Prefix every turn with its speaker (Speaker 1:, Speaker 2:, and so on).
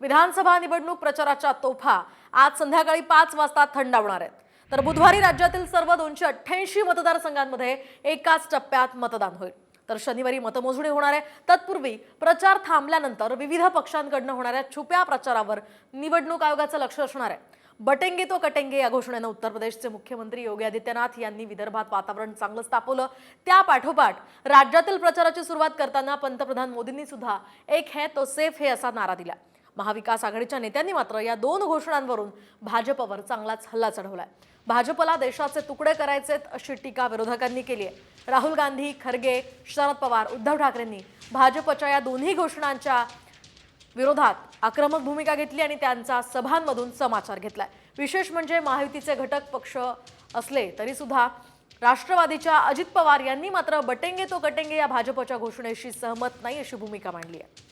Speaker 1: विधानसभा निवडणूक प्रचाराच्या तोफा आज संध्याकाळी 5 वाजता थंडावणार आहेत। तर बुधवारी राज्यातील सर्व 288 मतदारसंघांमध्ये एकाच टप्प्यात मतदान होईल। तर शनिवारी मतमोजणी होणार आहे। तत्पूर्वी प्रचार थांबल्यानंतर विविध पक्षांकडून होणाऱ्या छुप्या प्रचारावर निवडणूक आयोगाचं लक्ष असणार आहे। बटेंगे तो कटेंगे या घोषणेने उत्तर प्रदेशचे मुख्यमंत्री योगी आदित्यनाथ यांनी विदर्भात वातावरण चांगलंच तापवलं। त्या पाठोपाठ राज्यातील प्रचाराची सुरुवात करताना पंतप्रधान मोदींनी सुद्धा एक है तो सेफ है असा नारा दिला। महाविकास आघाडीच्या नेत्यांनी मात्र या दोन घोषणांवरून भाजपवर चांगलाच हल्ला चढवलाय। भाजपला देशाचे तुकडे करायचेत अशी टीका विरोधकांनी केली आहे। राहुल गांधी, खरगे, शरद पवार, उद्धव ठाकरेंनी भाजपच्या या दोन्ही घोषणांच्या विरोधात आक्रमक भूमिका घेतली आणि त्यांचा सभांमधून समाचार घेतलाय। विशेष म्हणजे महायुतीचे घटक पक्ष असले तरी सुद्धा राष्ट्रवादीच्या अजित पवार यांनी मात्र बटेंगे तो कटेंगे या भाजपच्या घोषणेशी सहमत नाही अशी भूमिका मांडली आहे।